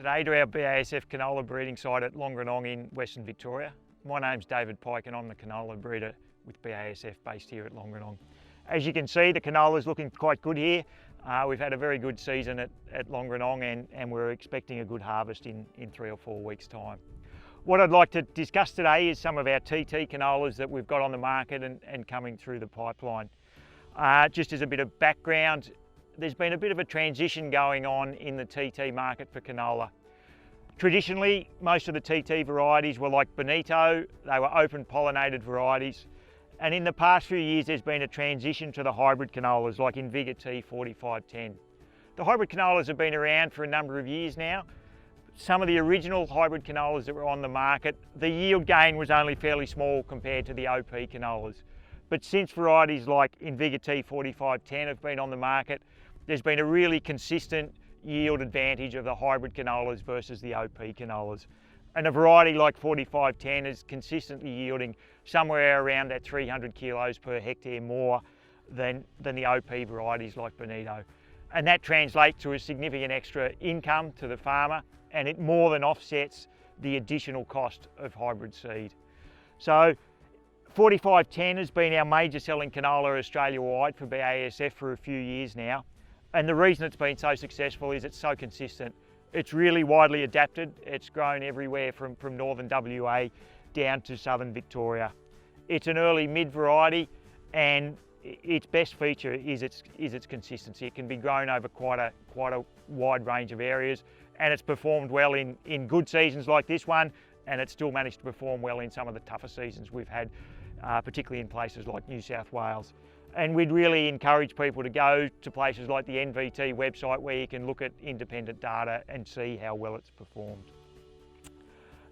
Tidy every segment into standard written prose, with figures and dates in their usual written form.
Today to our BASF canola breeding site at Longerenong in Western Victoria. My name's David Pike and I'm the canola breeder with BASF based here at Longerenong. As you can see, the canola is looking quite good here. We've had a very good season at Longerenong and we're expecting a good harvest in 3 or 4 weeks' time. What I'd like to discuss today is some of our TT canolas that we've got on the market and coming through the pipeline. Just as a bit of background, there's been a bit of a transition going on in the TT market for canola. Traditionally, most of the TT varieties were like Bonito, they were open pollinated varieties. And in the past few years, there's been a transition to the hybrid canolas like Invigor T 4510. The hybrid canolas have been around for a number of years now. Some of the original hybrid canolas that were on the market, the yield gain was only fairly small compared to the OP canolas. But since varieties like Invigor T 4510 have been on the market, there's been a really consistent yield advantage of the hybrid canolas versus the OP canolas. And a variety like 4510 is consistently yielding somewhere around that 300 kilos per hectare more than the OP varieties like Bonito. And that translates to a significant extra income to the farmer, and it more than offsets the additional cost of hybrid seed. So 4510 has been our major selling canola Australia-wide for BASF for a few years now. And the reason it's been so successful is it's so consistent. It's really widely adapted. It's grown everywhere from northern WA down to southern Victoria. It's an early mid variety and its best feature is its consistency. It can be grown over quite a wide range of areas, and it's performed well in good seasons like this one, and it's still managed to perform well in some of the tougher seasons we've had, particularly in places like New South Wales. And we'd really encourage people to go to places like the NVT website where you can look at independent data and see how well it's performed.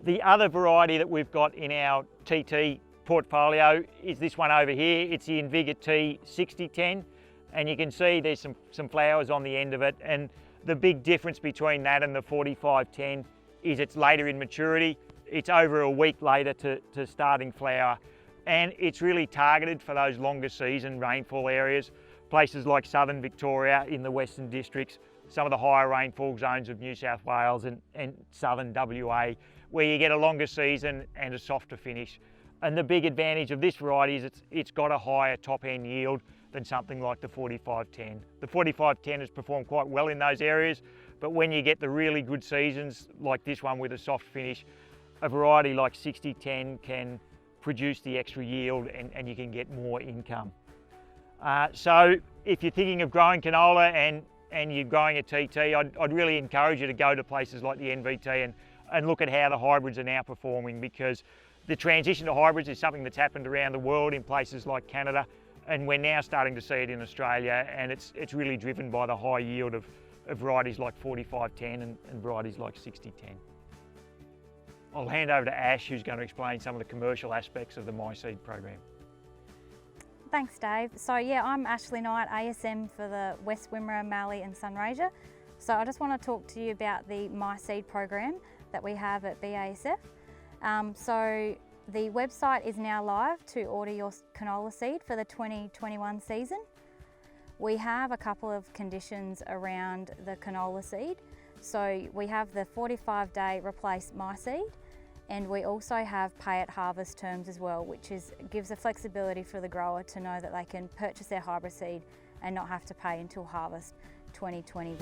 The other variety that we've got in our TT portfolio is this one over here. It's the Invigor T 6010, and you can see there's some flowers on the end of it, and the big difference between that and the 4510 is it's later in maturity. It's over a week later to starting flower. And it's really targeted for those longer season rainfall areas, places like southern Victoria in the western districts, some of the higher rainfall zones of New South Wales and southern WA, where you get a longer season and a softer finish. And the big advantage of this variety is it's got a higher top end yield than something like the 4510. The 4510 has performed quite well in those areas, but when you get the really good seasons like this one with a soft finish, a variety like 6010 can produce the extra yield and you can get more income. So if you're thinking of growing canola and you're growing a TT, I'd really encourage you to go to places like the NVT and look at how the hybrids are now performing, because the transition to hybrids is something that's happened around the world in places like Canada, and we're now starting to see it in Australia, and it's really driven by the high yield of varieties like 4510 and varieties like 6010. I'll hand over to Ash, who's going to explain some of the commercial aspects of the MySeed program. Thanks, Dave. So yeah, I'm Ashley Knight, ASM for the West Wimmera, Mallee and Sunraysia. So I just want to talk to you about the MySeed program that we have at BASF. So the website is now live to order your canola seed for the 2021 season. We have a couple of conditions around the canola seed. So we have the 45-day replace MySeed, and we also have pay at harvest terms as well, which gives a flexibility for the grower to know that they can purchase their hybrid seed and not have to pay until harvest 2021.